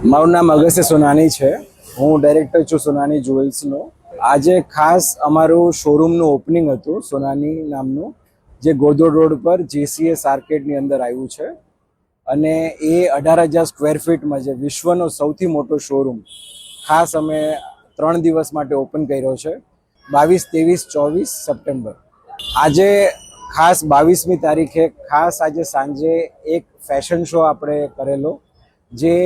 મારું નામ અગસ્ત્ય સોનાની છે. હું ડાયરેક્ટર છું સોનાની જ્વેલ્સનો. આજે ખાસ અમારું શોરૂમનું ઓપનિંગ હતું સોનાની નામનું, જે ગોદોડ રોડ પર JCS આર્કેડની અંદર આવ્યું છે. અને એ 18,000 સ્ક્વેર ફીટમાં જે વિશ્વનો સૌથી મોટો શોરૂમ ખાસ અમે 3 દિવસ માટે ઓપન કર્યો છે, 22, 23, 24 સપ્ટેમ્બર. આજે ખાસ 22મી તારીખે ખાસ આજે સાંજે એક ફેશન શો આપણે કરેલો, જે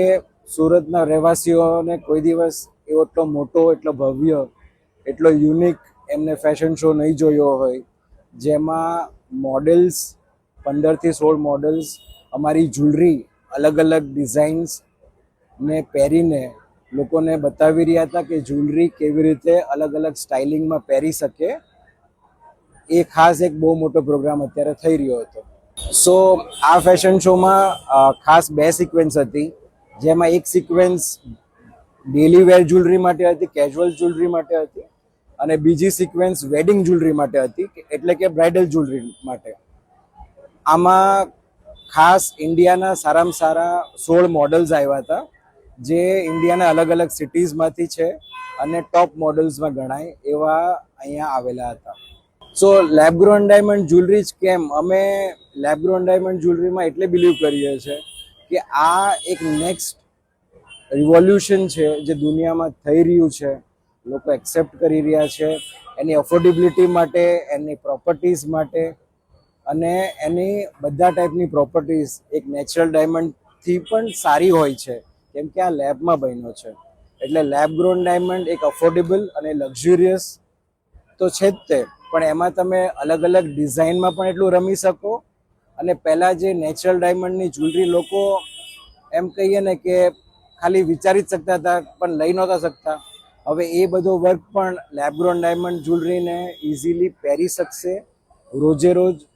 સુરતના રહેવાસીઓને કોઈ દિવસ એવો એટલો મોટો, એટલો ભવ્ય, એટલો યુનિક એમને ફેશન શો નહીં જોયો હોય. જેમાં મોડેલ્સ 15થી 16 મોડેલ્સ અમારી જ્વેલરી અલગ અલગ ડિઝાઇન્સને પહેરીને લોકોને બતાવી રહ્યા હતા કે જ્વેલરી કેવી રીતે અલગ અલગ સ્ટાઇલિંગમાં પહેરી શકે. એ ખાસ એક બહુ મોટો પ્રોગ્રામ અત્યારે થઈ રહ્યો હતો. સો આ ફેશન શોમાં ખાસ 2 સિક્વન્સ હતી, જેમાં એક સિક્વન્સ ડેલી વેર જ્વેલરી માટે હતી, કેઝ્યુઅલ જ્વેલરી માટે હતી, અને બીજી સિક્વન્સ વેડિંગ જ્વેલરી માટે હતી, એટલે કે બ્રાઇડલ જ્વેલરી માટે. આમાં ખાસ ઇન્ડિયાના સારામાં સારા 16 મોડલ્સ આવ્યા હતા, જે ઇન્ડિયાના અલગ અલગ સિટીઝમાંથી છે અને ટોપ મોડલ્સમાં ગણાય એવા અહીંયા આવેલા હતા. સો લેબ ગ્રોન ડાયમંડ જ્વેલરી જ કેમ? અમે લેબ ગ્રોન ડાયમંડ જ્વેલરીમાં એટલે બિલીવ કરીએ છીએ કે આ એક નેક્સ્ટ રિવોલ્યુશન છે જે દુનિયામાં થઈ રહ્યું છે, લોકો એક્સેપ્ટ કરી રહ્યા છે. એની અફોર્ડેબિલિટી માટે, એની પ્રોપર્ટીઝ માટે, અને એની બધા ટાઈપની પ્રોપર્ટીઝ એક નેચરલ ડાયમંડથી પણ સારી હોય છે, કેમ કે આ લેબમાં બન્યો છે. એટલે લેબ ગ્રોન ડાયમંડ એક અફોર્ડેબલ અને લક્ઝુરિયસ તો છે જ તે, પણ એમાં તમે અલગ અલગ ડિઝાઇનમાં પણ એટલું રમી શકો. અને પહેલાં જે નેચરલ ડાયમંડની જ્વેલરી લોકો એમ કહીએ ને કે ખાલી વિચારી જ શકતા હતા પણ લઈ નહોતા શકતા, હવે એ બધો વર્ક પણ લેબ ગ્રોન ડાયમંડ જ્વેલરીને ઇઝીલી પહેરી શકશે રોજે રોજ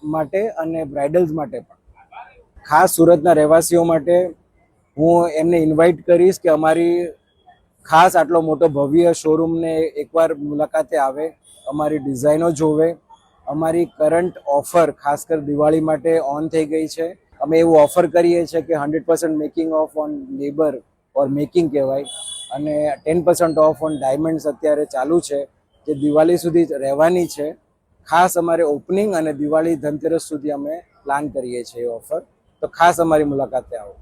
માટે અને બ્રાઇડલ્સ માટે પણ. ખાસ સુરતના રહેવાસીઓ માટે હું એમને ઇન્વાઇટ કરીશ કે અમારી ખાસ આટલો મોટો ભવ્ય શોરૂમને એકવાર મુલાકાતે આવે, અમારી ડિઝાઇનો જોવે. અમારી કરંટ ઓફર ખાસ કર દિવાળી માટે ઓન થઈ ગઈ છે. અમે એવું ઓફર કરીએ છીએ કે 100% making of on labour or making કહેવાય, અને 10% ઓફ ઓન ડાયમંડ્સ અત્યારે ચાલુ છે, જે દિવાળી સુધી રહેવાની છે. ખાસ અમારે ઓપનિંગ અને દિવાળી ધનતેરસ સુધી અમે પ્લાન કરીએ છીએ એ ઓફર, તો ખાસ અમારી મુલાકાતે આવો.